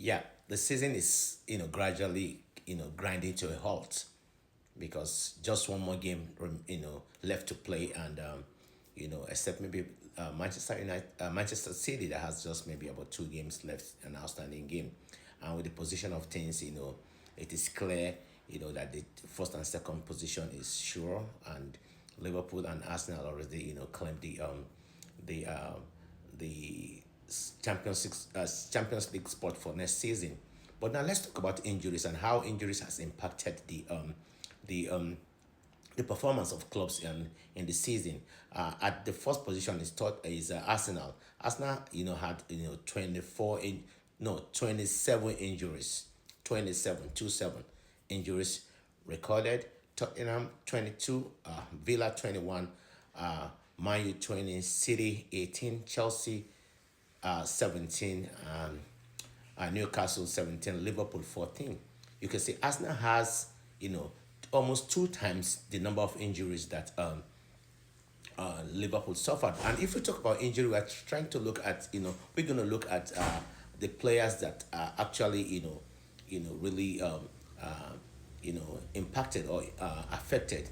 Yeah, the season is gradually grinding to a halt because just one more game left to play, and except maybe Manchester City that has just maybe about 2 games left, an outstanding game, and with the position of things, it is clear that the first and second position is sure, and Liverpool and Arsenal already claim the Champions League spot for next season. But now let's talk about injuries and how injuries has impacted the um the performance of clubs in the season. At the first position is thought is Arsenal. Arsenal, had 27 injuries, 27 injuries recorded. Tottenham 22, Villa 21, Man U 20, City 18, Chelsea 17, Newcastle 17, Liverpool 14. You can see Arsenal has, almost 2 times the number of injuries that Liverpool suffered. And if we talk about injury, we're trying to look at, we're going to look at the players that are actually, really, impacted or affected.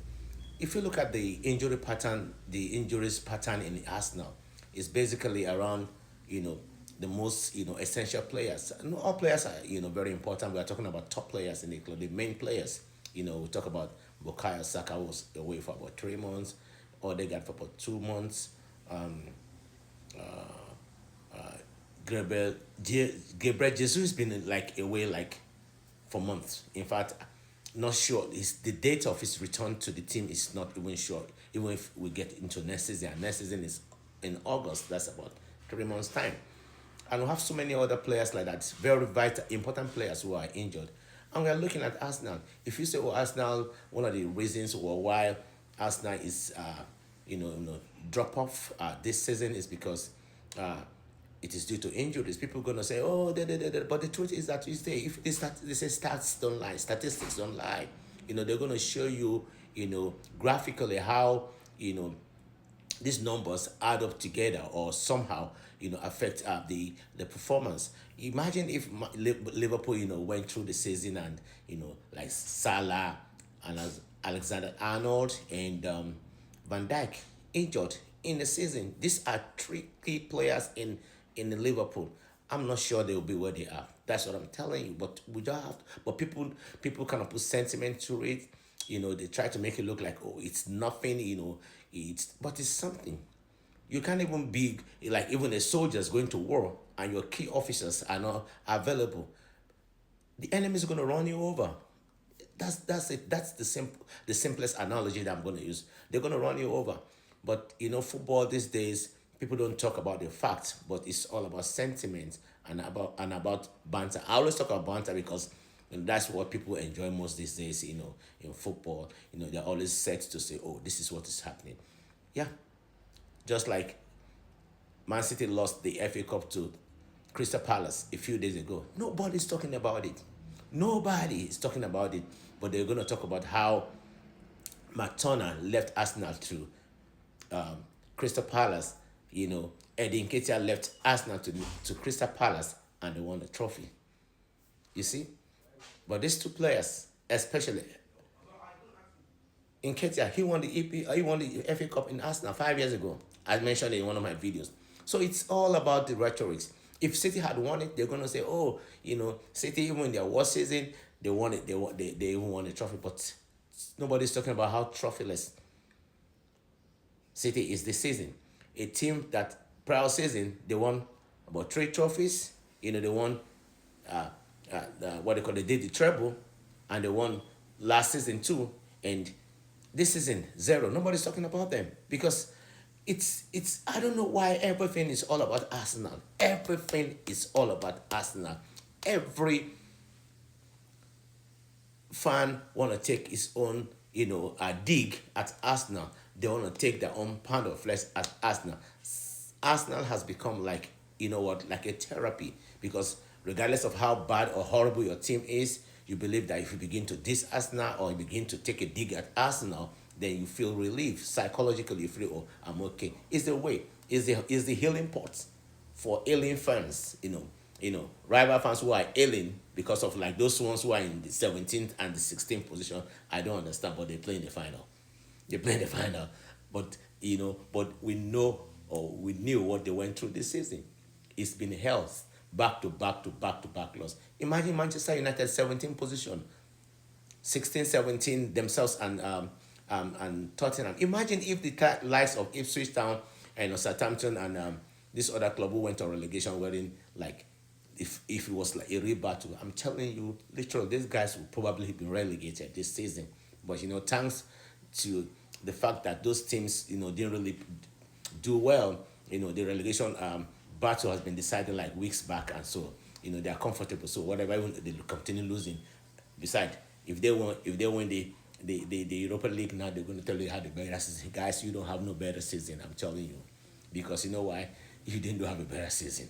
If you look at the injuries pattern in Arsenal, is basically around, the most, essential players. And all players are, very important. We are talking about top players in the club, the main players. We talk about Bukayo Saka was away for about 3 months, Odegaard for about 2 months, Gabriel Jesus has been like away like for months. In fact, not sure. Is the date of his return to the team is not even sure. Even if we get into next season, and next season is in August. That's about 3 months time, and we have so many other players like that. Very vital, important players who are injured, and we are looking at Arsenal. If you say, "Oh, Arsenal," one of the reasons or why Arsenal is, drop off this season is because uh, it is due to injuries. People are gonna say, "Oh, but the truth is that you say if they say stats don't lie, statistics don't lie. They're gonna show you, graphically how these numbers add up together or somehow affect the performance. Imagine if Liverpool went through the season and like Salah and Alexander Arnold and Van Dijk injured in the season. These are three key players in the Liverpool. I'm not sure they will be where they are. That's what I'm telling you. But we don't have. But people kind of put sentiment to it. They try to make it look like, oh, it's nothing. But it's something. You can't even be like even the soldiers going to war and your key officers are not available. The enemy is going to run you over. That's it. That's the simplest analogy that I'm going to use. They're going to run you over. But football these days, people don't talk about the facts, but it's all about sentiment and about banter. I always talk about banter because that's what people enjoy most these days. In football, they're always set to say, "Oh, this is what is happening." Yeah, just like Man City lost the FA Cup to Crystal Palace a few days ago. Nobody's talking about it. Nobody is talking about it. But they're going to talk about how McTominay left Arsenal to Crystal Palace. Eddie Nketiah left Arsenal to Crystal Palace and they won the trophy. You see? But these two players, especially Nketiah, he won the FA Cup in Arsenal 5 years ago. I mentioned it in one of my videos. So it's all about the rhetorics. If City had won it, they're gonna say, "Oh, City even in their worst season, they won it. They even won the trophy." But nobody's talking about how trophyless City is this season. A team that prior season they won about 3 trophies. They won what they call they did the treble, and they won last season too, and this season zero. Nobody's talking about them because it's I don't know why everything is all about Arsenal. Everything is all about Arsenal. Every fan want to take his own, a dig at Arsenal. They want to take their own pound of flesh at Arsenal. Arsenal has become like, like a therapy because regardless of how bad or horrible your team is, you believe that if you begin to diss Arsenal or you begin to take a dig at Arsenal, then you feel relief. Psychologically, you feel, oh, I'm okay. It's the way. Is the healing pot for alien fans, rival fans who are ailing because of like those ones who are in the 17th and the 16th position. I don't understand, but they play in the final. They play in the final. But but we know, or we knew what they went through this season. It's been health, back to back to back to back loss. Imagine Manchester United 17th position, 16, 17 themselves, and Tottenham. Imagine if the likes of Ipswich Town and Southampton and this other club who went on relegation were in, like, if it was like a real battle. I'm telling you, literally, these guys will probably be relegated this season. But thanks to the fact that those teams didn't really do well, the relegation battle has been decided like weeks back, and so they are comfortable. So whatever, even they continue losing. Besides, if they win the Europa League now, they're going to tell you how the better season. Guys, you don't have no better season. I'm telling you, because you know why? You didn't have a better season.